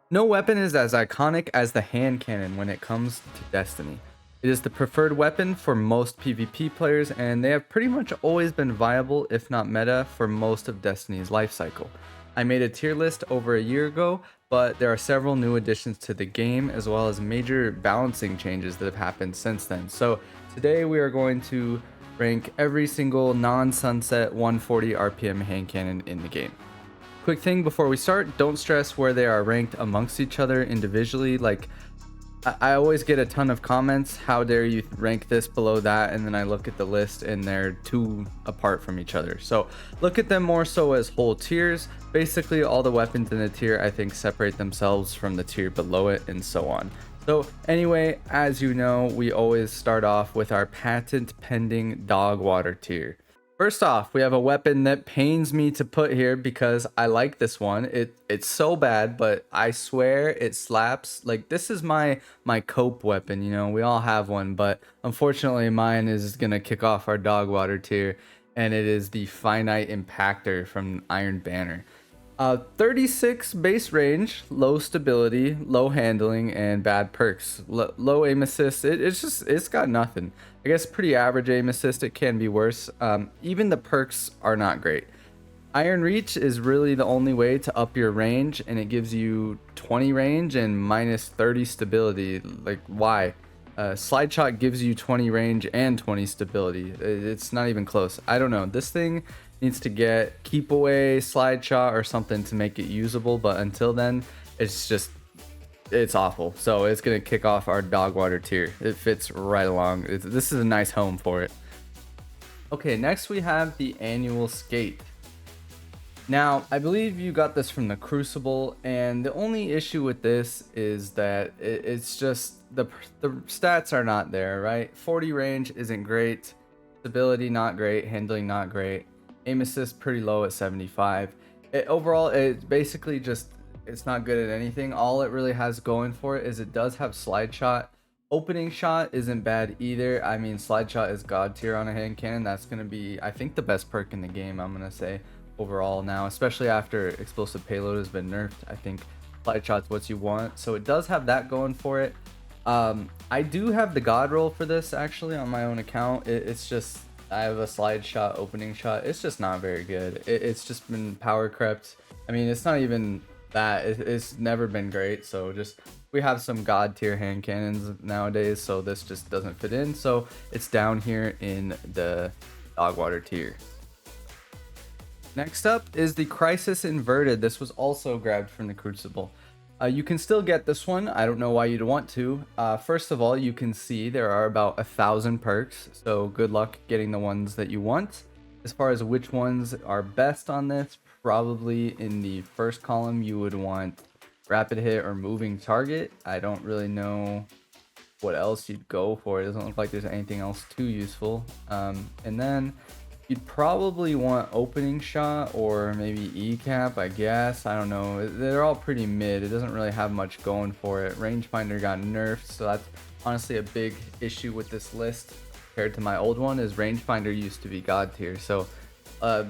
No weapon is as iconic as the hand cannon when it comes to Destiny. It is the preferred weapon for most PvP players, and they have pretty much always been viable, if not meta, for most of Destiny's life cycle. I made a tier list over a year ago, but there are several new additions to the game, as well as major balancing changes that have happened since then. So today we are going to rank every single non-sunset 140 RPM hand cannon in the game. Quick thing before we start, don't stress where they are ranked amongst each other individually. Like, I always get a ton of comments, how dare you rank this below that, and then I look at the list and they're too apart from each other. So look at them more so as whole tiers. Basically all the weapons in the tier I think separate themselves from the tier below it, and so on. So anyway, as you know, we always start off with our patent pending dog water tier. First off, we have a weapon that pains me to put here because I like this one. It's so bad, but I swear it slaps. Like, this is my cope weapon, you know. We all have one, but unfortunately mine is going to kick off our dog water tier, and it is the Finite Impactor from Iron Banner. 36 base range, low stability, low handling, and bad perks. Low aim assist. It's got nothing. I guess pretty average aim assist. It can be worse. Even the perks are not great. Iron Reach is really the only way to up your range, and it gives you 20 range and minus 30 stability. Like, why? Slide Shot gives you 20 range and 20 stability. It's not even close. I don't know. This thing needs to get Keep Away, Slide Shot, or something to make it usable, but until then, it's awful. So it's gonna kick off our dog water tier. It fits right along. This is a nice home for it. Okay, next we have the Annual Skate. Now, I believe you got this from the Crucible, and the only issue with this is that it's just the stats are not there, right? 40 range isn't great, stability not great, handling not great, aim assist pretty low at 75. Overall, it basically just, it's not good at anything. All it really has going for it is it does have Slide Shot. Opening Shot isn't bad either. I mean, Slide Shot is god tier on a hand cannon. That's going to be, I think, the best perk in the game, I'm going to say, overall now, especially after Explosive Payload has been nerfed. I think Slide Shot's what you want. So it does have that going for it. I do have the god roll for this, actually, on my own account. It's just, I have a Slide Shot, Opening Shot. It's just not very good. It's just been power crept. I mean, it's not even that. It's never been great. So just, we have some god tier hand cannons nowadays, so this just doesn't fit in. So it's down here in the dog water tier. Next up is the Crisis Inverted. This was also grabbed from the Crucible. You can still get this one. I don't know why you'd want to. First of all, you can see there are about 1,000 perks, so good luck getting the ones that you want. As far as which ones are best on this, probably in the first column you would want Rapid Hit or Moving Target. I don't really know what else you'd go for. It doesn't look like there's anything else too useful. And then you'd probably want Opening Shot or maybe E-Cap, I guess. I don't know. They're all pretty mid. It doesn't really have much going for it. Rangefinder got nerfed, so that's honestly a big issue with this list compared to my old one, is Rangefinder used to be god tier. So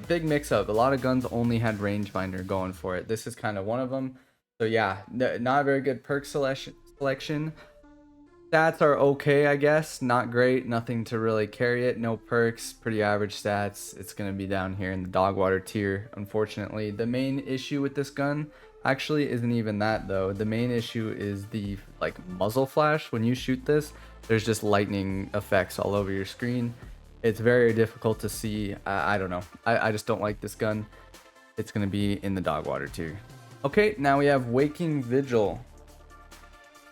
big mix up. A lot of guns only had Rangefinder going for it. This is kind of one of them. So yeah, not a very good perk selection. Stats are okay, I guess. Not great. Nothing to really carry it. No perks. Pretty average stats. It's going to be down here in the dog water tier, unfortunately. The main issue with this gun actually isn't even that, though. The main issue is the muzzle flash. When you shoot this, there's just lightning effects all over your screen. It's very difficult to see. I don't know. I just don't like this gun. It's going to be in the dog water tier. Okay, now we have Waking Vigil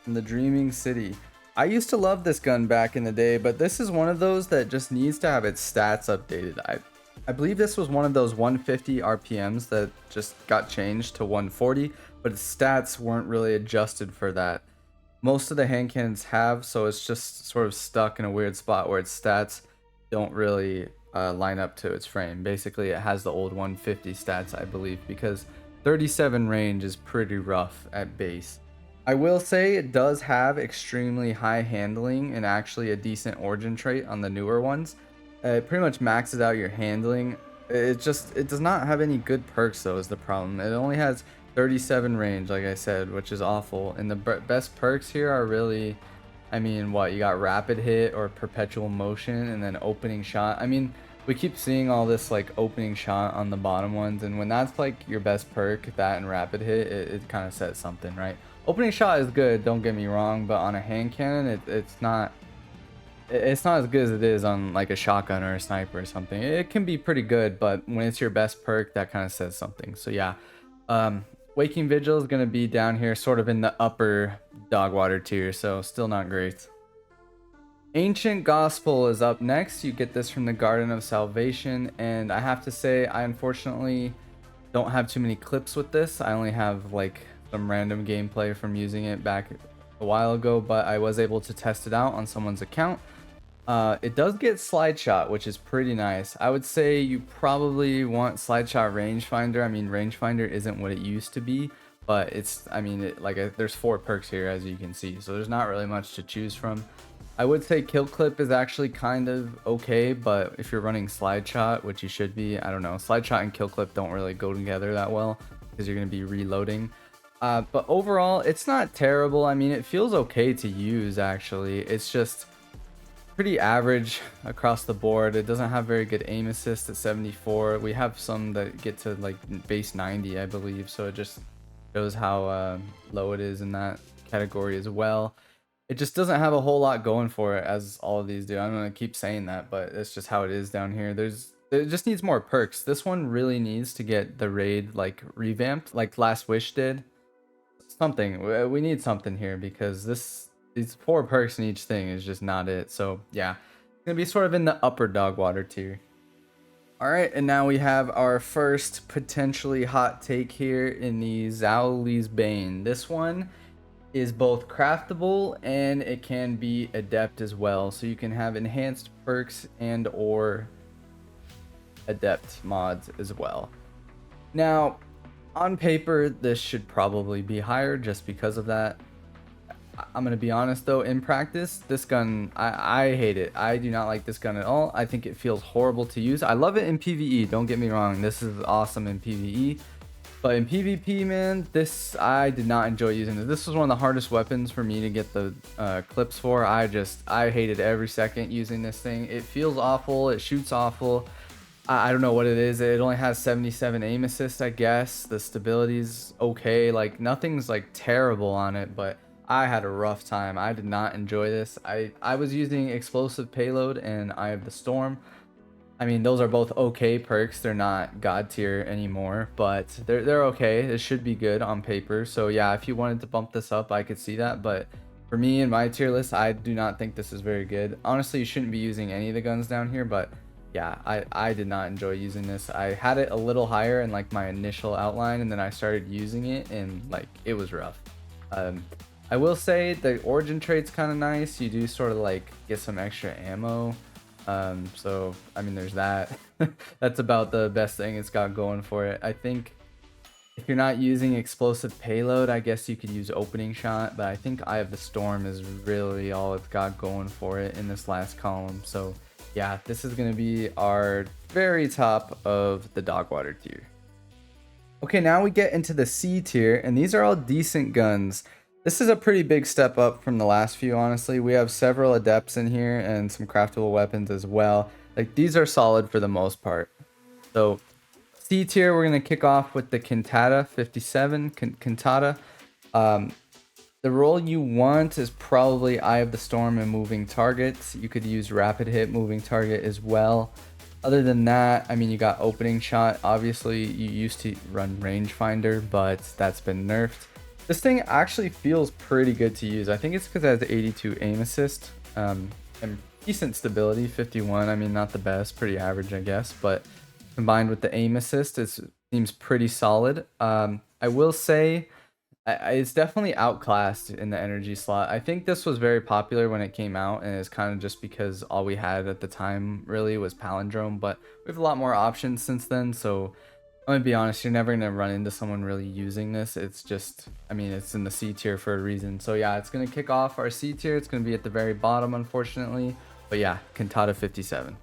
from the Dreaming City. I used to love this gun back in the day, but this is one of those that just needs to have its stats updated. I believe this was one of those 150 RPMs that just got changed to 140, but its stats weren't really adjusted for that. Most of the hand cannons have, so it's just sort of stuck in a weird spot where its stats don't really line up to its frame. Basically, it has the old 150 stats, I believe, because 37 range is pretty rough at base. I will say it does have extremely high handling and actually a decent origin trait on the newer ones. It pretty much maxes out your handling. It does not have any good perks, though, is the problem. It only has 37 range, like I said, which is awful. And the best perks here are really, I mean, what you got: rapid hit or perpetual motion, and then opening shot. I mean, we keep seeing all this like opening shot on the bottom ones, and when that's like your best perk, that and rapid hit, it kind of says something, right? Opening shot is good, don't get me wrong, but on a hand cannon, it's not. It's not as good as it is on like a shotgun or a sniper or something. It can be pretty good, but when it's your best perk, that kind of says something. So yeah, Waking Vigil is going to be down here sort of in the upper Dogwater tier, so still not great. Ancient Gospel is up next. You get this from the Garden of Salvation, and I have to say I unfortunately don't have too many clips with this. I only have like some random gameplay from using it back a while ago, but I was able to test it out on someone's account. It does get slide shot, which is pretty nice. I would say you probably want slide shot rangefinder. I mean, rangefinder isn't what it used to be, but it's, I mean, there's 4 perks here, as you can see, so there's not really much to choose from. I would say kill clip is actually kind of okay, but if you're running slide shot, which you should be, I don't know, slide shot and kill clip don't really go together that well because you're going to be reloading. But overall, it's not terrible. I mean, it feels okay to use, actually. It's just pretty average across the board. It doesn't have very good aim assist at 74. We have some that get to like base 90, I believe, so it just shows how low it is in that category as well. It just doesn't have a whole lot going for it, as all of these do. I'm gonna keep saying that, but it's just how it is down here. It just needs more perks. This one really needs to get the raid like revamped, like Last Wish did. Something, we need something here, because these 4 perks in each thing is just not it. So yeah, it's gonna be sort of in the upper Dogwater tier. All right, and now we have our first potentially hot take here in the Zhao Bane. This one is both craftable and it can be adept as well. So you can have enhanced perks and or adept mods as well. Now, on paper, this should probably be higher just because of that. I'm gonna be honest though, in practice, this gun, I hate it. I do not like this gun at all. I think it feels horrible to use. I love it in PvE, don't get me wrong. This is awesome in PvE. But in PvP, man, I did not enjoy using this. This was one of the hardest weapons for me to get the clips for. I hated every second using this thing. It feels awful, it shoots awful. I don't know what it is. It only has 77 aim assist, I guess. The stability's okay. Like, nothing's like terrible on it, but I had a rough time. I did not enjoy this. I was using explosive payload and Eye of the Storm. I mean, those are both okay perks. They're not god tier anymore, but they're okay. It should be good on paper. So yeah, if you wanted to bump this up, I could see that. But for me in my tier list, I do not think this is very good. Honestly, you shouldn't be using any of the guns down here, but yeah, I did not enjoy using this. I had it a little higher in like my initial outline, and then I started using it and like it was rough. I will say the origin trade's kind of nice. You do sort of like get some extra ammo. So I mean, there's that. That's about the best thing it's got going for it. I think if you're not using explosive payload, I guess you could use opening shot, but I think Eye of the Storm is really all it's got going for it in this last column. So yeah, this is going to be our very top of the Dogwater tier. Okay, now we get into the C tier, and these are all decent guns. This is a pretty big step up from the last few, honestly. We have several adepts in here and some craftable weapons as well. Like, these are solid for the most part. So C tier, we're going to kick off with the Cantata 57. Cantata. The role you want is probably Eye of the Storm and moving targets. You could use rapid hit moving target as well. Other than that, I mean, you got opening shot. Obviously, you used to run rangefinder, but that's been nerfed. This thing actually feels pretty good to use. I think it's because it has 82 aim assist and decent stability, 51. I mean, not the best, pretty average, I guess. But combined with the aim assist, it seems pretty solid. I will say it's definitely outclassed in the energy slot. I think this was very popular when it came out, and it's kind of just because all we had at the time really was Palindrome. But we have a lot more options since then, so I'm gonna be honest, you're never gonna run into someone really using this. It's just, I mean, it's in the C tier for a reason. So yeah, it's gonna kick off our C tier. It's gonna be at the very bottom, unfortunately. But yeah, Cantata 57.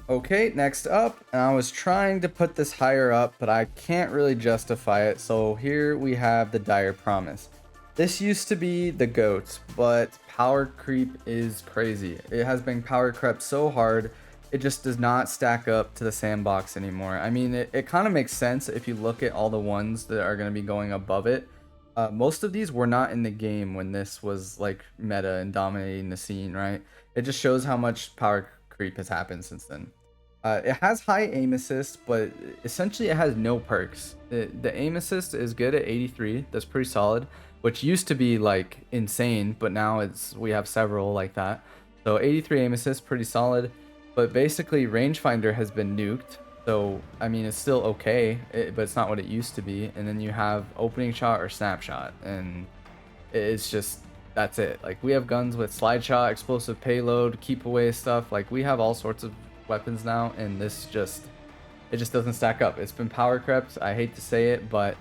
Okay, next up, and I was trying to put this higher up, but I can't really justify it. So here we have the Dire Promise. This used to be the GOAT, but power creep is crazy. It has been power crept so hard, it just does not stack up to the sandbox anymore. I mean, it kind of makes sense if you look at all the ones that are going to be going above it. Most of these were not in the game when this was like meta and dominating the scene, right? It just shows how much power creep has happened since then. It has high aim assist, but essentially it has no perks. The aim assist is good at 83. That's pretty solid, which used to be like insane, but now we have several like that. So 83 aim assist, pretty solid. But basically, rangefinder has been nuked. So I mean, it's still okay, but it's not what it used to be. And then you have opening shot or snapshot, and it's just that's it. Like we have guns with slide shot, explosive payload, keep away stuff. Like we have all sorts of weapons now, and this just it just doesn't stack up. It's been power crept. I hate to say it, but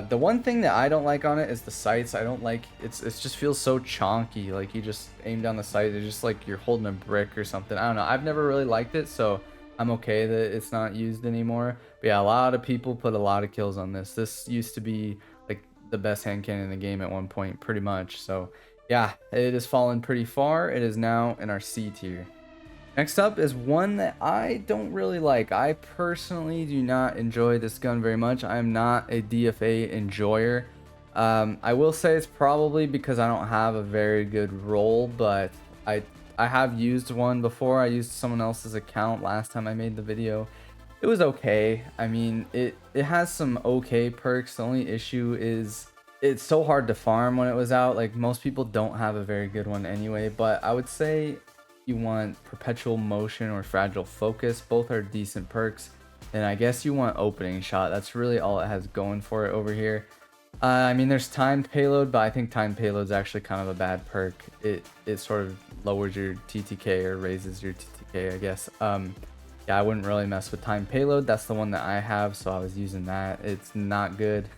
the one thing that I don't like on it is the sights. I don't like it just feels so chonky. Like you just aim down the sight, it's just like you're holding a brick or something. I don't know. I've never really liked it, so I'm okay that it's not used anymore. But yeah, a lot of people put a lot of kills on this. This used to be like the best hand cannon in the game at one point, pretty much. So yeah, it has fallen pretty far. It is now in our C tier. Next up is one that I don't really like. I personally do not enjoy this gun very much. I am not a DFA enjoyer. I will say it's probably because I don't have a very good roll, but I have used one before. I used someone else's account last time I made the video. It was okay. I mean, it has some okay perks. The only issue is it's so hard to farm when it was out. Like most people don't have a very good one anyway, but I would say you want perpetual motion or fragile focus. Both are decent perks. And I guess you want opening shot. That's really all it has going for it over here. I mean, there's timed payload, but I think timed payload is actually kind of a bad perk. It sort of lowers your TTK or raises your TTK, I guess. Yeah, I wouldn't really mess with timed payload. That's the one that I have, so I was using that. It's not good.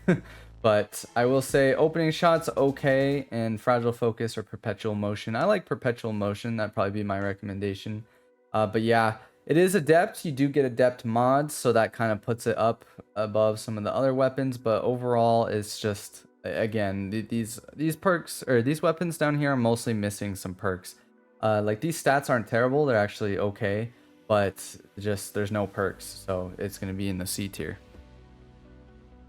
But I will say opening shots okay, and fragile focus or perpetual motion. I like perpetual motion. That'd probably be my recommendation. But yeah, it is adept. You do get adept mods, so that kind of puts it up above some of the other weapons. But overall, it's just again these perks or these weapons down here are mostly missing some perks. Like these stats aren't terrible. They're actually okay, but just there's no perks, so it's gonna be in the C tier.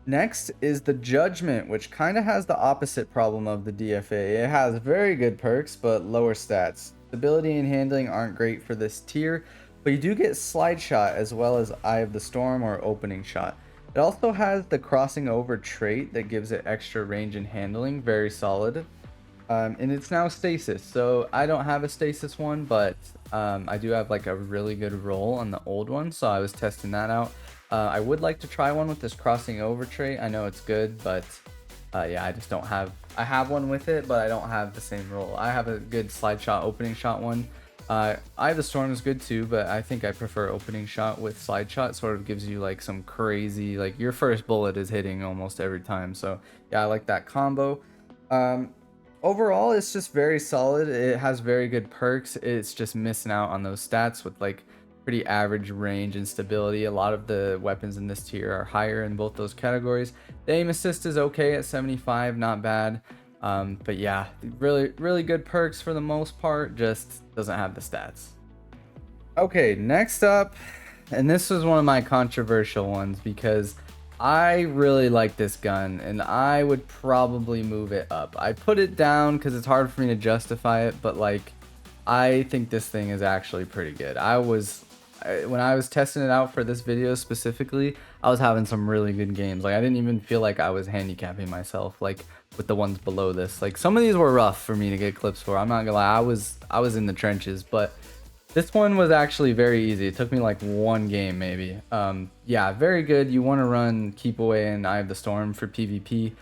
Next is the Judgment, which kind of has the opposite problem of the DFA. It has very good perks, but lower stats. Stability and handling aren't great for this tier, but you do get Slide Shot as well as Eye of the Storm or Opening Shot. It also has the Crossing Over trait that gives it extra range and handling, very solid. And it's now Stasis, so I don't have a Stasis one, but I do have like a really good roll on the old one, so I was testing that out. I would like to try one with this Crossing Over trait. I know it's good, but yeah, I just don't have. I have one with it, but I don't have the same roll. I have a good slide shot, opening shot one. Eye of the Storm is good too, but I think I prefer opening shot with slide shot. Sort of gives you like some crazy, like your first bullet is hitting almost every time. So yeah, I like that combo. Overall, it's just very solid. It has very good perks. It's just missing out on those stats with like pretty average range and stability. A lot of the weapons in this tier are higher in both those categories. The aim assist is okay at 75, not bad. But yeah, really good perks for the most part, just doesn't have the stats. Okay, next up, and this was one of my controversial ones because I really like this gun and I would probably move it up. I put it down because it's hard for me to justify it, but like I think this thing is actually pretty good. When I was testing it out for this video specifically, I was having some really good games. Like I didn't even feel like I was handicapping myself like with the ones below this. Like some of these were rough for me to get clips for. I'm not gonna lie, I was in the trenches, but this one was actually very easy. It took me like one game maybe. Yeah, very good. You want to run Keep Away and Eye of the Storm for PvP.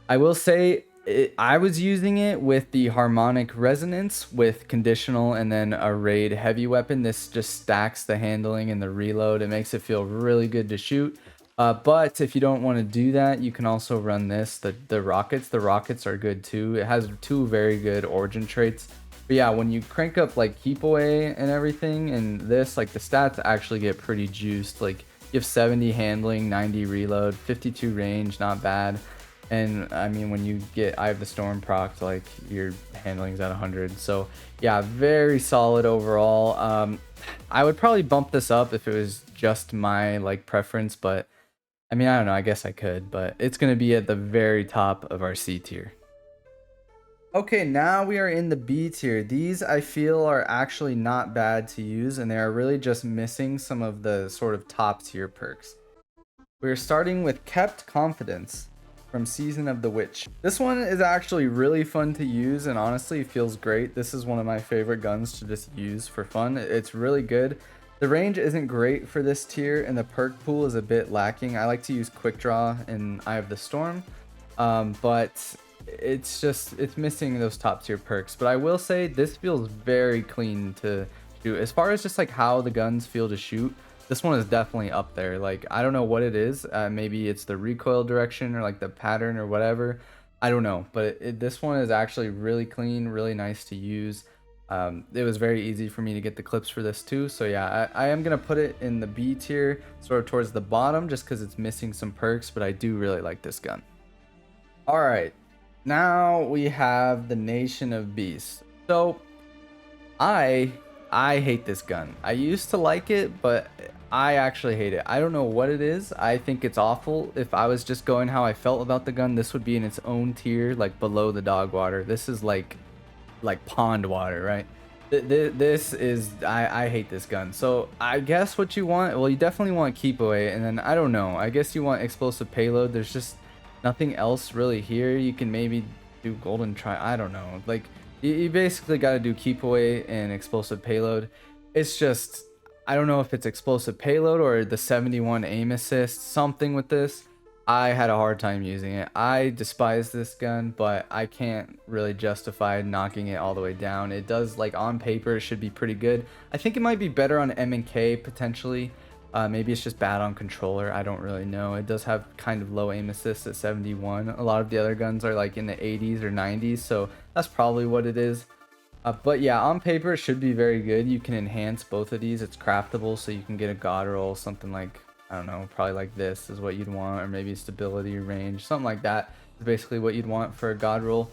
I will say I was using it with the Harmonic Resonance with conditional and then a raid heavy weapon. This just stacks the handling and the reload. It makes it feel really good to shoot. But if you don't want to do that, you can also run this. The rockets. The rockets are good too. It has two very good origin traits. But yeah, when you crank up like keep away and everything, and this, like the stats actually get pretty juiced. Like you have 70 handling, 90 reload, 52 range, not bad. And I mean, when you get Eye of the Storm proc, like your handling's at 100. So yeah, very solid overall. I would probably bump this up if it was just my like preference, but I mean, I don't know. I guess I could, but it's gonna be at the very top of our C tier. Okay, now we are in the B tier. These I feel are actually not bad to use, and they are really just missing some of the sort of top tier perks. We're starting with Kept Confidence from Season of the Witch. This one is actually really fun to use, and honestly feels great. This is one of my favorite guns to just use for fun. It's really good. The range isn't great for this tier, and the perk pool is a bit lacking. I like to use Quick Draw in Eye of the Storm, but it's missing those top tier perks. But I will say this feels very clean to shoot. As far as just like how the guns feel to shoot, this one is definitely up there. Like I don't know what it is. Maybe it's the recoil direction or like the pattern or whatever. I don't know, but this one is actually really clean, really nice to use. It was very easy for me to get the clips for this too. So yeah, I am gonna put it in the B tier, sort of towards the bottom, just because it's missing some perks. But I do really like this gun. All right. Now we have the Nation of Beasts. So I hate this gun. I used to like it, but I actually hate it. I don't know what it is. I think it's awful. If I was just going how I felt about the gun, this would be in its own tier, like below the dog water. This is like pond water, right? This is I hate this gun. So I guess what you want, well, you definitely want keep away, and then I don't know. I guess you want explosive payload. There's just nothing else really here. You can maybe do golden try. I don't know. Like you basically got to do keep away and explosive payload. It's just I don't know if it's explosive payload or the 71 aim assist, something with this. I had a hard time using it. I despise this gun, but I can't really justify knocking it all the way down. It does, like on paper, it should be pretty good. I think it might be better on M&K potentially. Maybe it's just bad on controller. I don't really know. It does have kind of low aim assist at 71. A lot of the other guns are like in the 80s or 90s, so that's probably what it is. But yeah, on paper it should be very good. You can enhance both of these. It's craftable, so you can get a god roll, something like, I don't know, probably like this is what you'd want, or maybe stability range, something like that is basically what you'd want for a god roll.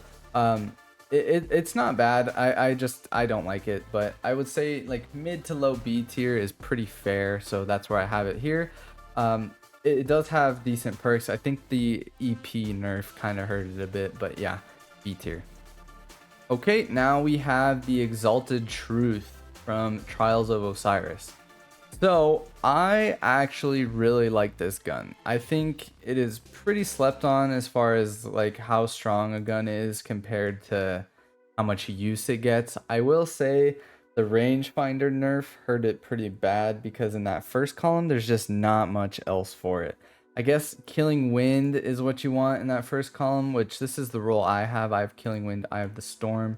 It's not bad. I don't like it, but I would say like mid to low B tier is pretty fair, so that's where I have it here. It does have decent perks. I think the EP nerf kind of hurt it a bit, but yeah, B tier. Okay, now we have the Exalted Truth from Trials of Osiris. So I actually really like this gun. I think it is pretty slept on as far as like how strong a gun is compared to how much use it gets. I will say the rangefinder nerf hurt it pretty bad because in that first column there's just not much else for it. I guess Killing Wind is what you want in that first column, which this is the role I have. I have Killing Wind, I have the Storm,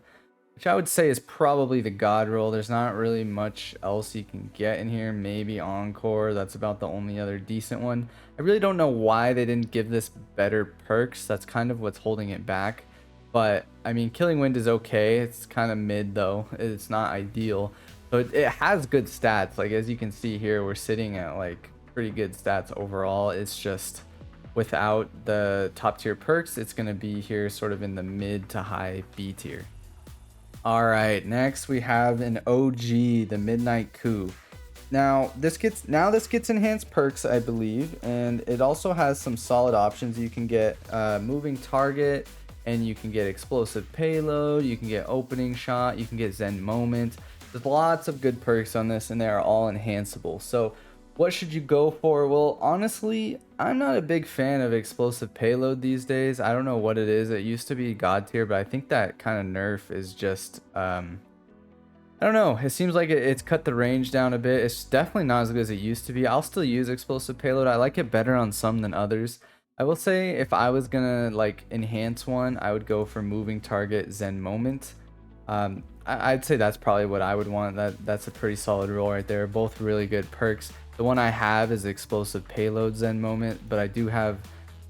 which I would say is probably the god roll. There's not really much else you can get in here. Maybe Encore, that's about the only other decent one. I really don't know why they didn't give this better perks. That's kind of what's holding it back. But I mean, Killing Wind is okay. It's kind of mid though. It's not ideal. So it has good stats. Like as you can see here, we're sitting at like pretty good stats overall. It's just without the top tier perks, it's going to be here sort of in the mid to high B tier. All right, next we have an OG, the Midnight Coup. Now this gets enhanced perks, I believe, and it also has some solid options. You can get moving target, and you can get explosive payload, you can get opening shot, you can get Zen moment. There's lots of good perks on this, and they are all enhanceable. So what should you go for? Well, honestly, I'm not a big fan of explosive payload these days. I don't know what it is. It used to be god tier, but I think that kind of nerf is just I don't know. It seems like it's cut the range down a bit. It's definitely not as good as it used to be. I'll still use explosive payload. I like it better on some than others. I will say if I was gonna like enhance one, I would go for moving target Zen moment. I'd say that's probably what I would want. That's a pretty solid roll right there. Both really good perks. The one I have is explosive payload Zen moment, but I do have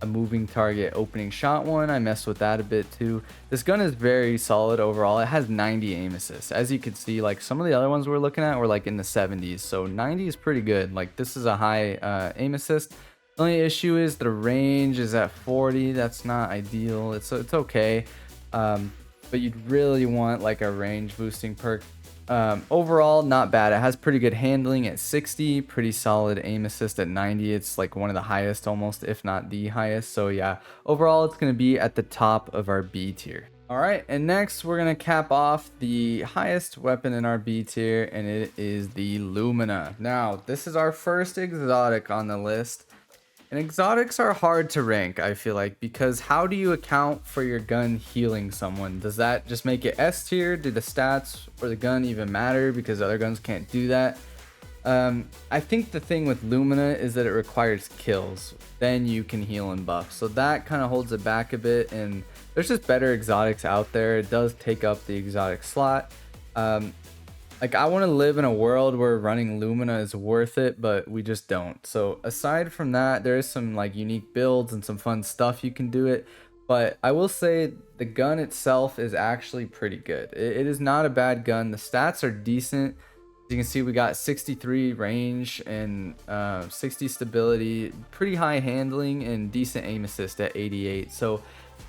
a moving target opening shot one. I messed with that a bit too. This gun is very solid overall. It has 90 aim assist. As you can see, like some of the other ones we're looking at were like in the 70s. So 90 is pretty good. Like this is a high aim assist. The only issue is the range is at 40. That's not ideal. It's okay. But you'd really want like a range boosting perk. Overall, not bad. It has pretty good handling at 60, pretty solid aim assist at 90. It's like one of the highest almost, if not the highest. So yeah, overall it's going to be at the top of our B tier. All right, and next we're going to cap off the highest weapon in our B tier, and it is the Lumina. Now, this is our first exotic on the list. And exotics are hard to rank, I feel like, because how do you account for your gun healing someone? Does that just make it S tier? Do the stats for the gun even matter because other guns can't do that? I think the thing with Lumina is that it requires kills. Then you can heal and buff. So that kind of holds it back a bit, and there's just better exotics out there. It does take up the exotic slot. Like, I want to live in a world where running Lumina is worth it, but we just don't. So aside from that, there is some like unique builds and some fun stuff you can do it. But I will say the gun itself is actually pretty good. It is not a bad gun. The stats are decent. As you can see, we got 63 range and 60 stability, pretty high handling, and decent aim assist at 88. So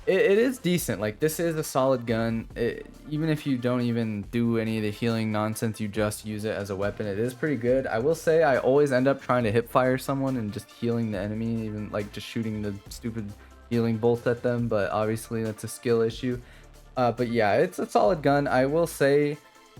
it is decent. Like, this is a solid gun. Even if you don't even do any of the healing nonsense, you just use it as a weapon, it is pretty good. I will say I always end up trying to hip fire someone and just healing the enemy, even like just shooting the stupid healing bolt at them, but obviously that's a skill issue. But yeah, it's a solid gun. I will say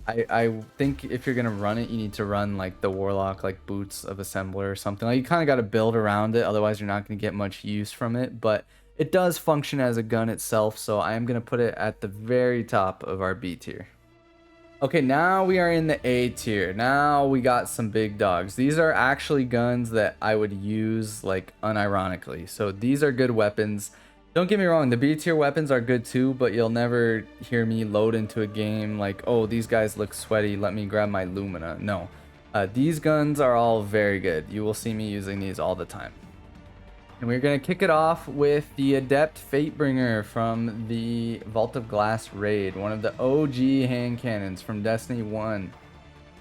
I think if you're gonna run it, you need to run like the Warlock, like boots of Assembler or something. Like, you kind of got to build around it, otherwise you're not gonna get much use from it. But it does function as a gun itself, so I am going to put it at the very top of our B tier. Okay, now we are in the A tier. Now we got some big dogs. These are actually guns that I would use, like, unironically. So these are good weapons. Don't get me wrong, the B tier weapons are good too, but you'll never hear me load into a game like, oh, these guys look sweaty, let me grab my Lumina. No, these guns are all very good. You will see me using these all the time. And we're going to kick it off with the Adept Fatebringer from the Vault of Glass raid, one of the OG hand cannons from Destiny 1.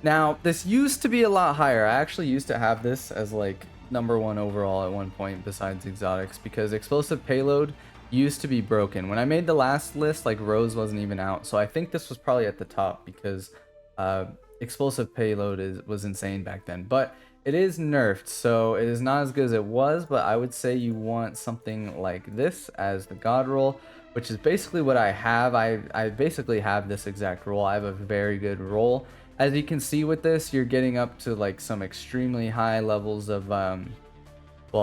Now, this used to be a lot higher. I actually used to have this as like #1 overall at one point besides exotics, because explosive payload used to be broken. When I made the last list, like, Rose wasn't even out. So I think this was probably at the top because explosive payload was insane back then. But it is nerfed, so it is not as good as it was, but I would say you want something like this as the god roll, which is basically what I have. I basically have this exact roll. I have a very good roll. As you can see with this, you're getting up to like some extremely high levels of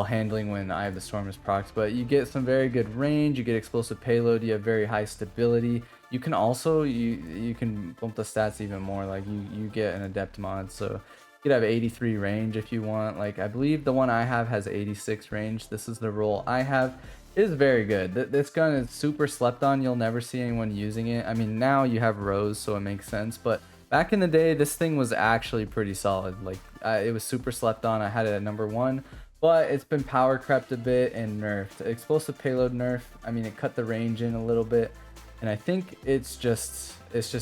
handling when Eye of the Storm is procced, but you get some very good range, you get explosive payload, you have very high stability. You can also, you can bump the stats even more, like you get an adept mod, so you could have 83 range if you want. Like, I believe the one I have has 86 range. This is the roll I have. It is very good. This gun is super slept on. You'll never see anyone using it. I mean, now you have Rose, so it makes sense. But back in the day, this thing was actually pretty solid. Like, it was super slept on. I had it at #1. But it's been power crept a bit and nerfed. Explosive payload nerf. I mean, it cut the range in a little bit. And I think it's just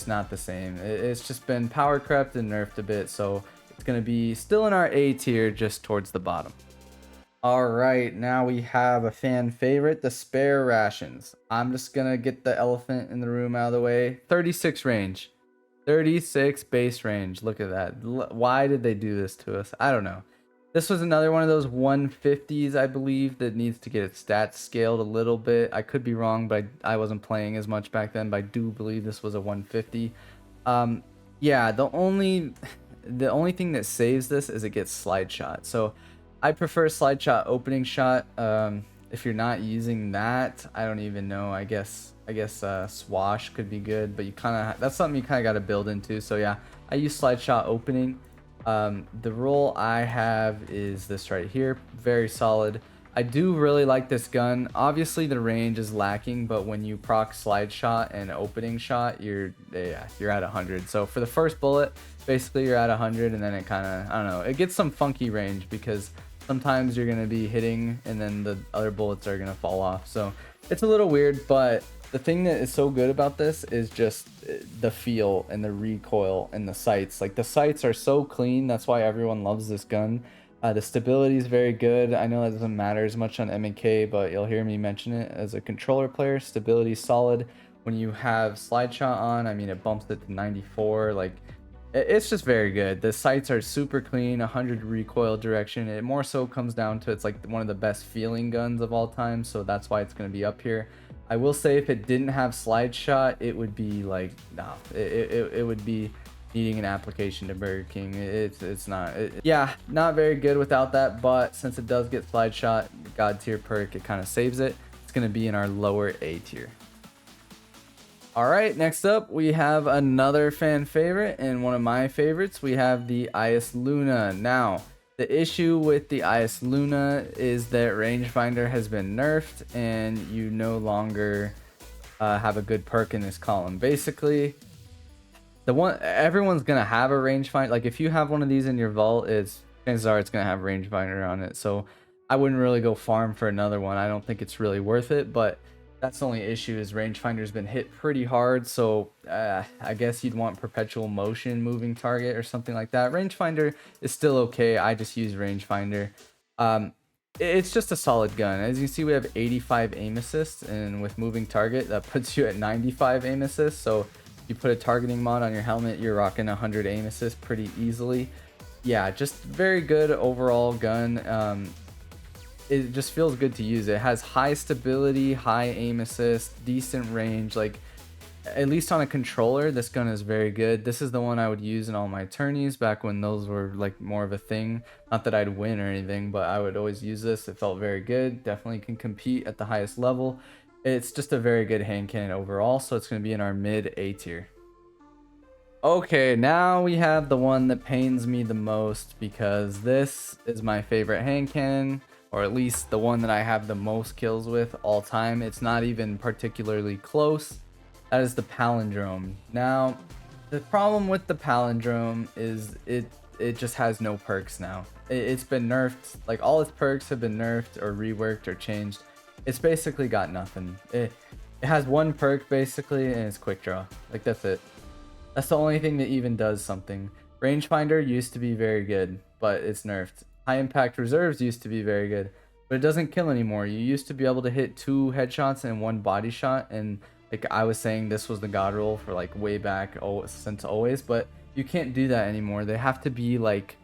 not the same. It's just been power crept and nerfed a bit. So it's going to be still in our A tier, just towards the bottom. All right, now we have a fan favorite, the spare rations. I'm just going to get the elephant in the room out of the way. 36 range. 36 base range. Look at that. Why did they do this to us? I don't know. This was another one of those 150s, I believe, that needs to get its stats scaled a little bit. I could be wrong, but I wasn't playing as much back then, but I do believe this was a 150. Yeah, the only thing that saves this is it gets slide shot. So I prefer slide shot opening shot. If you're not using that, I don't even know. I guess swash could be good, but that's something you kind of got to build into. So yeah, I use slide shot opening. The roll I have is this right here, very solid. I do really like this gun. Obviously the range is lacking, but when you proc slide shot and opening shot, you're at 100. So for the first bullet, basically you're at 100, and then it kind of, I don't know, it gets some funky range because sometimes you're gonna be hitting and then the other bullets are gonna fall off. So it's a little weird, but the thing that is so good about this is just the feel and the recoil and the sights. Like the sights are so clean. That's why everyone loves this gun. The stability is very good. I know that doesn't matter as much on M&K, but you'll hear me mention it as a controller player. Stability is solid. When you have slide shot on, I mean, it bumps it to 94. Like, it's just very good. The sights are super clean, 100 recoil direction. It more so comes down to it's like one of the best feeling guns of all time, so that's why it's going to be up here. I will say if it didn't have slide shot, it would be like, nah, it would be needing an application to Burger King. It's not, yeah, not very good without that, but since it does get slide shot, God tier perk, it kind of saves it. It's going to be in our lower A tier. All right, next up we have another fan favorite and one of my favorites. We have the IS Luna. Now, the issue with the IS Luna is that rangefinder has been nerfed and you no longer have a good perk in this column. Basically, everyone's gonna have a rangefinder. Like if you have one of these in your vault, chances are it's gonna have rangefinder on it. So I wouldn't really go farm for another one. I don't think it's really worth it, but that's the only issue is rangefinder's been hit pretty hard. So I guess you'd want perpetual motion moving target or something like that. Rangefinder is still okay. I just use rangefinder. It's just a solid gun. As you can see, we have 85 aim assist, and with moving target, that puts you at 95 aim assist. So you put a targeting mod on your helmet, you're rocking 100 aim assist pretty easily. Yeah, just very good overall gun. It just feels good to use. It has high stability, high aim assist, decent range. Like, at least on a controller, this gun is very good. This is the one I would use in all my tourneys back when those were like more of a thing. Not that I'd win or anything, but I would always use this. It felt very good. Definitely can compete at the highest level. It's just a very good hand cannon overall, so it's going to be in our mid A tier. Okay, now we have the one that pains me the most, because this is my favorite hand cannon, or at least the one that I have the most kills with all time. It's not even particularly close. That is the Palindrome. Now, the problem with the Palindrome is it just has no perks now. It's been nerfed. Like, all its perks have been nerfed or reworked or changed. It's basically got nothing. It has one perk basically, and it's quick draw. Like, that's it. That's the only thing that even does something. Rangefinder used to be very good, but it's nerfed. High impact reserves used to be very good, but it doesn't kill anymore. You used to be able to hit 2 headshots and 1 body shot, and like I was saying, this was the god roll for like way back, since always, but you can't do that anymore. They have to be like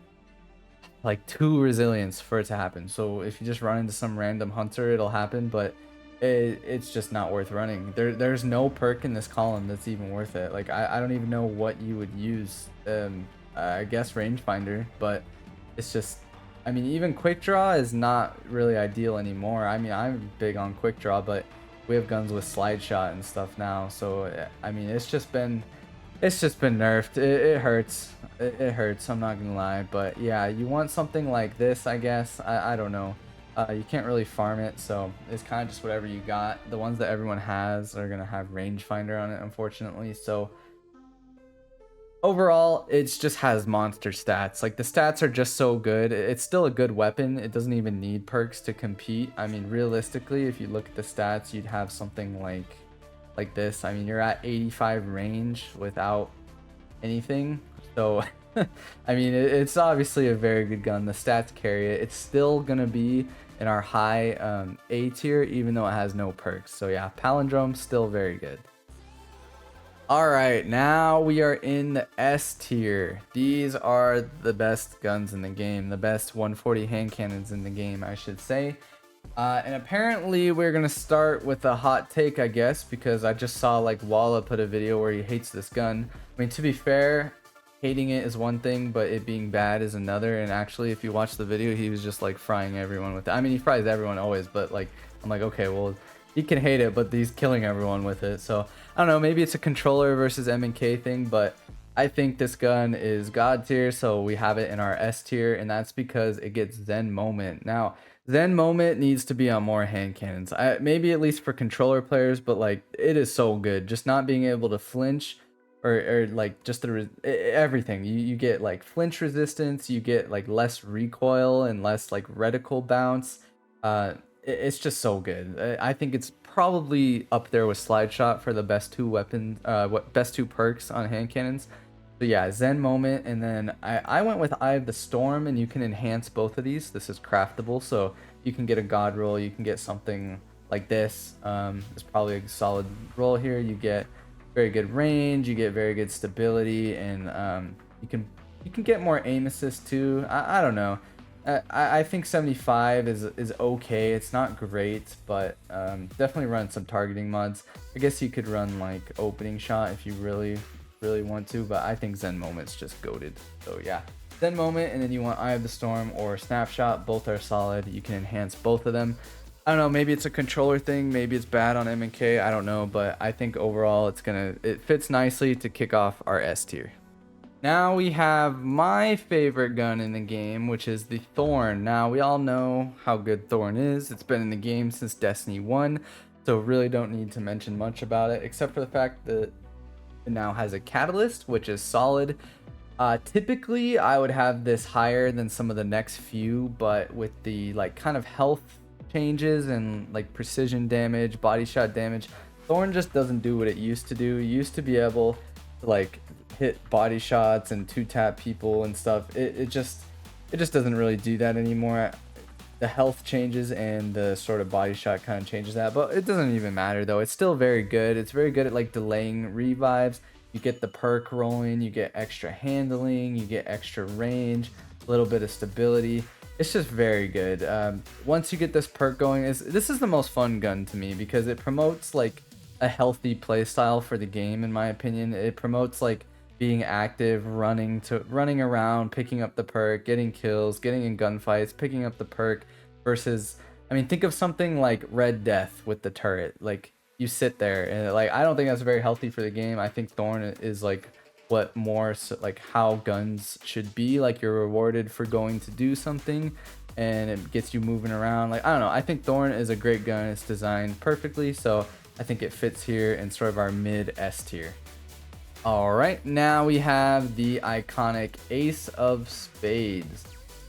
2 resilience for it to happen. So if you just run into some random hunter, it'll happen, but it's just not worth running. There's no perk in this column that's even worth it. Like, I don't even know what you would use. I guess rangefinder, but it's just, I mean, even quick draw is not really ideal anymore. I mean, I'm big on quick draw, but we have guns with slide shot and stuff now. So I mean, it's just been nerfed. It hurts. It hurts, I'm not gonna lie. But yeah, you want something like this, I guess. I don't know. You can't really farm it, so it's kind of just whatever you got. The ones that everyone has are gonna have rangefinder on it, unfortunately. So overall, it just has monster stats. Like, the stats are just so good. It's still a good weapon. It doesn't even need perks to compete. I mean, realistically, if you look at the stats, you'd have something like this. I mean, you're at 85 range without anything. So I mean, it's obviously a very good gun. The stats carry it. It's still gonna be in our high A tier, even though it has no perks. So yeah, Palindrome still very good. All right, now we are in the S tier. These are the best guns in the game, the best 140 hand cannons in the game, I should say. And apparently we're gonna start with a hot take, I guess, because I just saw like Walla put a video where he hates this gun. I mean, to be fair, hating it is one thing, but it being bad is another. And actually, if you watch the video, he was just like frying everyone with it. I mean, he fries everyone always, but like, I'm like, okay, well, he can hate it, but he's killing everyone with it. So I don't know, maybe it's a controller versus M&K thing, but I think this gun is god tier, so we have it in our S tier, and that's because it gets Zen Moment. Now, Zen Moment needs to be on more hand cannons. Maybe at least for controller players, but like, it is so good. Just not being able to flinch or like just everything. You get like flinch resistance, you get like less recoil and less like reticle bounce. It's just so good. I think it's probably up there with slide shot for the best two weapons, best two perks on hand cannons. So yeah, Zen Moment, and then I went with Eye of the Storm, and you can enhance both of these. This is craftable, so you can get a god roll, you can get something like this. It's probably a solid roll here. You get very good range, you get very good stability, and you can get more aim assist too. I don't know. I think 75 is okay. It's not great, but definitely run some targeting mods. I guess you could run like opening shot if you really want to, but I think Zen Moment's just goated. So yeah, Zen Moment, and then you want Eye of the Storm or Snapshot. Both are solid. You can enhance both of them. I don't know, maybe it's a controller thing, maybe it's bad on M&K, I don't know, but I think overall it fits nicely to kick off our S tier. Now we have my favorite gun in the game, which is the Thorn. Now we all know how good Thorn is. It's been in the game since Destiny 1, so really don't need to mention much about it, except for the fact that it now has a catalyst, which is solid. Typically I would have this higher than some of the next few, but with the like kind of health changes and like precision damage, body shot damage, Thorn just doesn't do what it used to do. It used to be able to like hit body shots and two tap people and stuff. It just doesn't really do that anymore. The health changes and the sort of body shot kind of changes that, but it doesn't even matter though. It's still very good. It's very good at like delaying revives. You get the perk rolling, you get extra handling, you get extra range, a little bit of stability. It's just very good. Once you get this perk going, this is the most fun gun to me because it promotes like a healthy playstyle for the game, in my opinion. It promotes like being active, running around, picking up the perk, getting kills, getting in gunfights, picking up the perk, versus, I mean, think of something like Red Death with the turret. Like, you sit there and like, I don't think that's very healthy for the game. I think Thorn is like what more so, like how guns should be. Like, you're rewarded for going to do something and it gets you moving around. Like, I don't know, I think Thorn is a great gun. It's designed perfectly, so I think it fits here in sort of our mid S tier. All right, now we have the iconic Ace of Spades.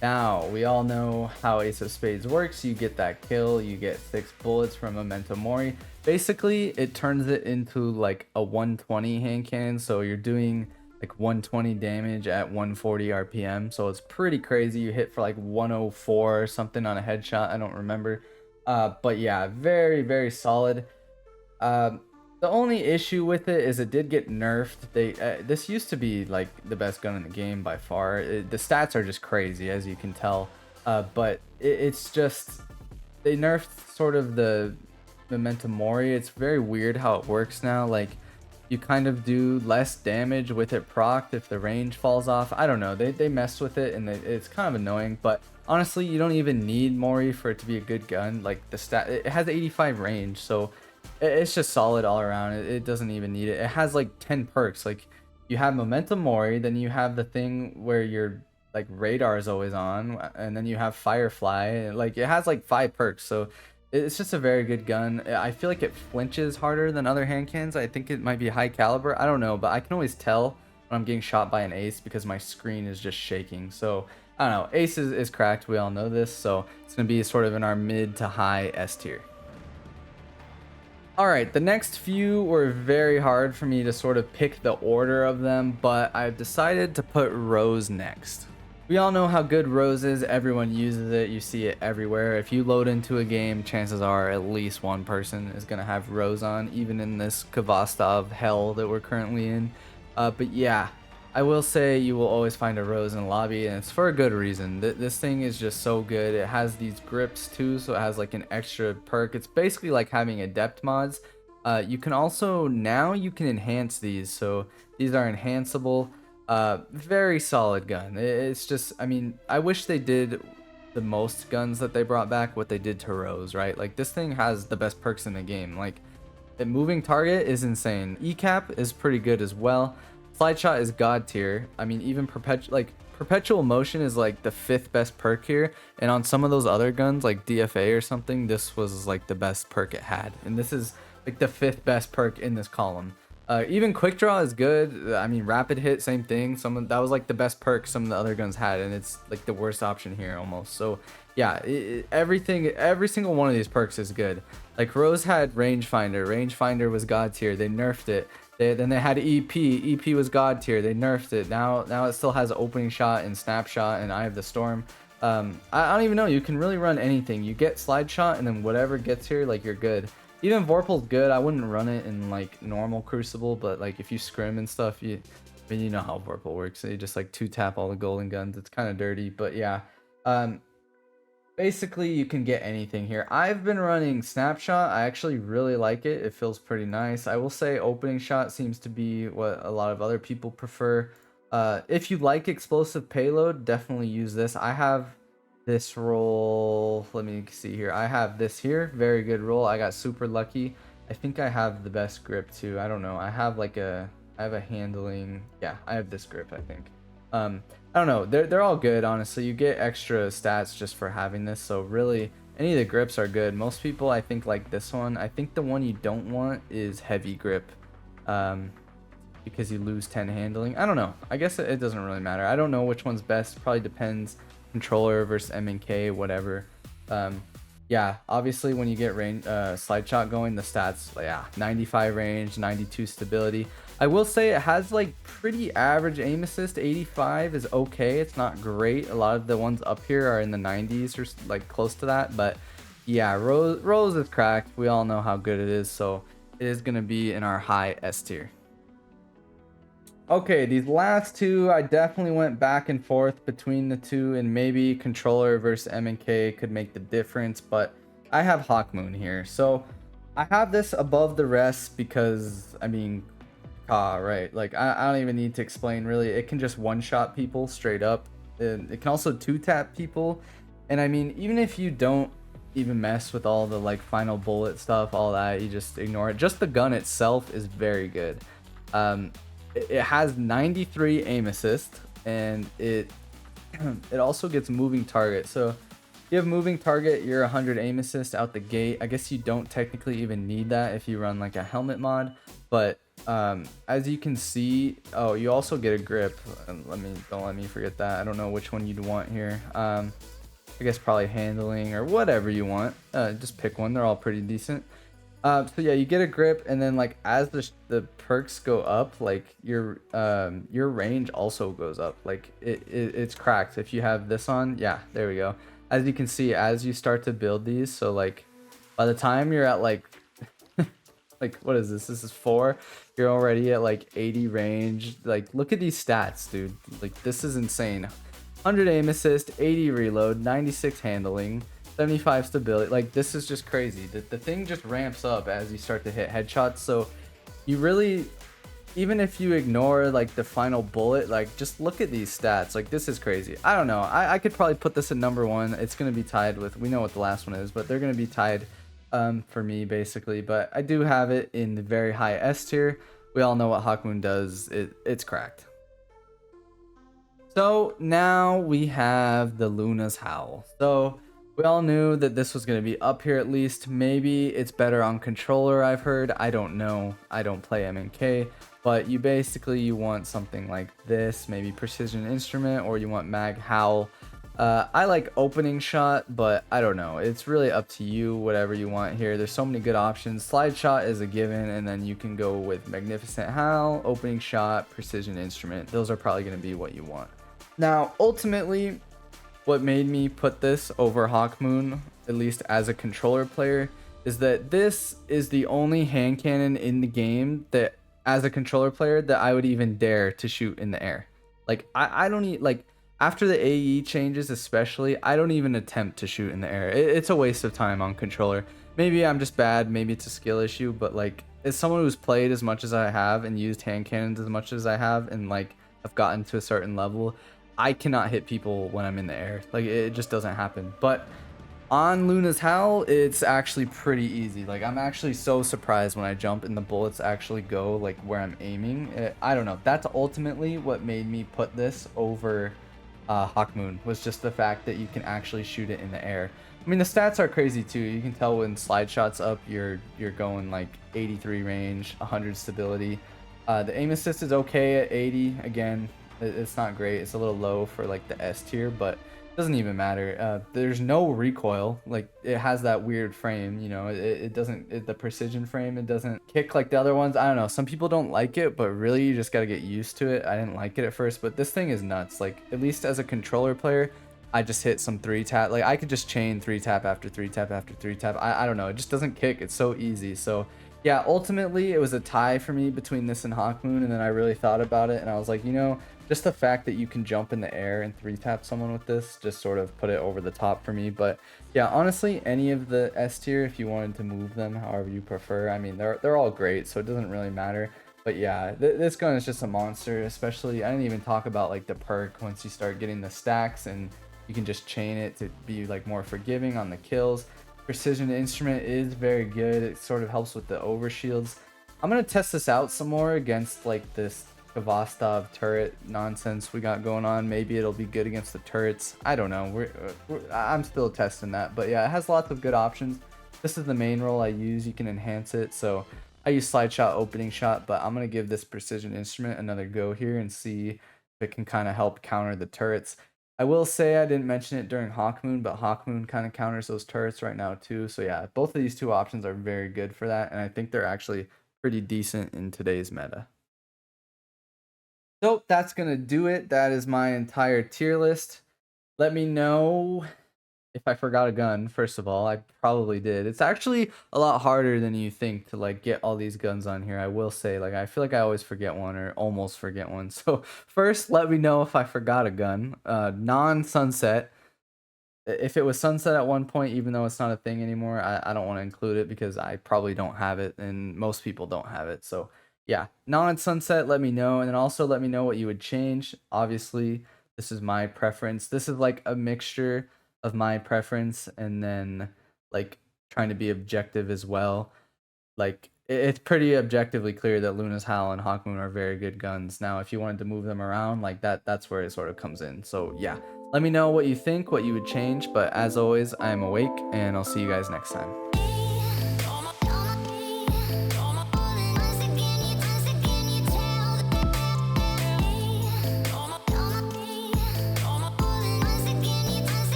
Now, we all know how Ace of Spades works. You get that kill, you get 6 bullets from Memento Mori. Basically, it turns it into like a 120 hand cannon, so you're doing like 120 damage at 140 RPM, so it's pretty crazy. You hit for like 104 or something on a headshot, I don't remember. But yeah, very, very solid. The only issue with it is it did get nerfed. This used to be like the best gun in the game by far. The stats are just crazy, as you can tell. But it's just, they nerfed sort of the Memento Mori. It's very weird how it works now. Like, you kind of do less damage with it procced if the range falls off. I don't know. They messed with it, and it's kind of annoying. But honestly, you don't even need Mori for it to be a good gun. Like, it has 85 range, so it's just solid all around. It doesn't even need it. It has like 10 perks. Like, you have Memento Mori, then you have the thing where your like radar is always on, and then you have Firefly. Like, it has like 5 perks, so it's just a very good gun. I feel like it flinches harder than other hand cannons. I think it might be high caliber. I don't know, but I can always tell when I'm getting shot by an Ace because my screen is just shaking. So I don't know. Ace is cracked. We all know this, so it's gonna be sort of in our mid to high S tier. Alright, the next few were very hard for me to sort of pick the order of them, but I've decided to put Rose next. We all know how good Rose is, everyone uses it, you see it everywhere. If you load into a game, chances are at least one person is going to have Rose on, even in this Kvastov hell that we're currently in. But yeah, I will say you will always find a Rose in the lobby, and it's for a good reason. This thing is just so good. It has these grips too, so it has like an extra perk. It's basically like having adept mods. You can also, now you can enhance these, so these are enhanceable. Very solid gun. It's just, I mean, I wish they did the most guns that they brought back what they did to Rose, right? Like, this thing has the best perks in the game. Like, the moving target is insane. ECAP is pretty good as well. Slide shot is god tier. I mean, even perpetual motion is like the 5th best perk here, and on some of those other guns like DFA or something, this was like the best perk it had, and this is like the 5th best perk in this column. Even quick draw is good. I mean, rapid hit, same thing. That was like the best perk some of the other guns had, and it's like the worst option here almost. So yeah, everything, every single one of these perks is good. Like Rose had rangefinder. Rangefinder was god tier. They nerfed it. Then they had EP. EP was god tier. They nerfed it. Now it still has opening shot and snapshot and Eye of the Storm. I don't even know. You can really run anything. You get slide shot, and then whatever gets here, like you're good. Even Vorpal's good. I wouldn't run it in like normal Crucible, but like if you scrim and stuff, I mean, you know how Vorpal works. So you just like 2-tap all the golden guns. It's kind of dirty, but yeah. Basically you can get anything here. I've been running snapshot. I actually really like it. It feels pretty nice. I will say opening shot seems to be what a lot of other people prefer. If you like explosive payload, definitely use this. I have this roll. Let me see here. I have this here. Very good roll. I got super lucky. I think I have the best grip too. I don't know. I have a handling. Yeah, I have this grip, I think. I don't know. They're all good, honestly. You get extra stats just for having this. So really, any of the grips are good. Most people, I think, like this one. I think the one you don't want is heavy grip. Because you lose 10 handling. I don't know. I guess it doesn't really matter. I don't know which one's best. Probably depends. Controller versus MNK, whatever. Yeah, obviously when you get range slide shot going, the stats, yeah, 95 range, 92 stability. I will say it has like pretty average aim assist. 85 is okay. It's not great. A lot of the ones up here are in the 90s or like close to that. But yeah, Rose is cracked. We all know how good it is. So it is going to be in our high S tier. Okay, these last two, I definitely went back and forth between the two, and maybe controller versus MNK could make the difference, but I have Hawkmoon here. So I have this above the rest because, I mean, right, like I don't even need to explain really. It can just one-shot people straight up. It can also two-tap people, and I mean, even if you don't even mess with all the like final bullet stuff, all that, you just ignore it. Just the gun itself is very good. It has 93 aim assist, and it also gets moving target. So if you have moving target, you're 100 aim assist out the gate. I guess you don't technically even need that if you run like a helmet mod, but as you can see, oh, you also get a grip. Don't let me forget that. I don't know which one you'd want here. I guess probably handling or whatever you want. Just pick one. They're all pretty decent. So yeah, you get a grip, and then like as the perks go up, like your range also goes up. Like it's cracked. If you have this on, yeah, there we go. As you can see, as you start to build these, so like by the time you're at like like what is this? This is 4. You're already at like 80 range. Like look at these stats, dude. Like this is insane. 100 aim assist, 80 reload, 96 handling. 75 stability. Like this is just crazy. The thing just ramps up as you start to hit headshots. So you really, even if you ignore like the final bullet, like just look at these stats. Like this is crazy. I don't know. I could probably put this at number 1. It's gonna be tied with, we know what the last one is, but they're gonna be tied for me basically. But I do have it in the very high S tier. We all know what Hawkmoon does. It's cracked. So now we have the Luna's Howl. So we all knew that this was going to be up here at least. Maybe it's better on controller, I've heard. I don't know. I don't play MNK. But you want something like this. Maybe Precision Instrument, or you want Mag Howl. I like opening shot, but I don't know. It's really up to you, whatever you want here. There's so many good options. Slide shot is a given, and then you can go with Magnificent Howl, opening shot, Precision Instrument. Those are probably going to be what you want. Now, ultimately, what made me put this over Hawkmoon, at least as a controller player, is that this is the only hand cannon in the game that, as a controller player, that I would even dare to shoot in the air. Like, I don't need, like, after the AE changes especially, I don't even attempt to shoot in the air. It's a waste of time on controller. Maybe I'm just bad, maybe it's a skill issue, but, like, as someone who's played as much as I have and used hand cannons as much as I have, and, like, I've gotten to a certain level, I cannot hit people when I'm in the air. Like, it just doesn't happen. But on Luna's Howl, it's actually pretty easy. Like, I'm actually so surprised when I jump and the bullets actually go like where I'm aiming. I don't know. That's ultimately what made me put this over Hawkmoon, was just the fact that you can actually shoot it in the air. I mean, the stats are crazy too. You can tell when slide shots up, you're going like 83 range, 100 stability. The aim assist is okay at 80. Again, it's not great. It's a little low for like the S tier, but it doesn't even matter. There's no recoil. Like it has that weird frame, you know. It doesn't the precision frame. It doesn't kick like the other ones. I don't know. Some people don't like it, but really you just gotta get used to it. I didn't like it at first, but this thing is nuts. Like at least as a controller player, I just hit some 3-tap. Like I could just chain 3-tap after 3-tap after 3-tap. I don't know. It just doesn't kick. It's so easy. So yeah, ultimately it was a tie for me between this and Hawkmoon, and then I really thought about it and I was like, you know, just the fact that you can jump in the air and 3-tap someone with this just sort of put it over the top for me. But yeah, honestly, any of the S tier, if you wanted to move them however you prefer, I mean, they're all great, so it doesn't really matter. But yeah, this gun is just a monster. Especially, I didn't even talk about like the perk once you start getting the stacks and you can just chain it to be like more forgiving on the kills. Precision instrument is very good. It sort of helps with the overshields. I'm gonna test this out some more against like this Kvastov turret nonsense we got going on. Maybe it'll be good against the turrets. I don't know. I'm still testing that, but yeah, it has lots of good options. This is the main role I use. You can enhance it. So I use slide shot, opening shot, but I'm gonna give this precision instrument another go here and see if it can kind of help counter the turrets. I will say I didn't mention it during Hawkmoon, but Hawkmoon kind of counters those turrets right now too. So yeah, both of these two options are very good for that, and I think they're actually pretty decent in today's meta. So that's gonna do it. That is my entire tier list. Let me know if I forgot a gun. First of all, I probably did. It's actually a lot harder than you think to like get all these guns on here. I will say, like, I feel like I always forget one or almost forget one. So first, let me know if I forgot a gun. Non-sunset. If it was sunset at one point, even though it's not a thing anymore, I don't want to include it because I probably don't have it and most people don't have it. So yeah, non-sunset, let me know. And then also let me know what you would change. Obviously, this is my preference. This is like a mixture of my preference and then like trying to be objective as well. Like it's pretty objectively clear that Luna's Howl and Hawkmoon are very good guns. Now, if you wanted to move them around like that, that's where it sort of comes in. So yeah, let me know what you think, what you would change. But as always, I am awake, and I'll see you guys next time.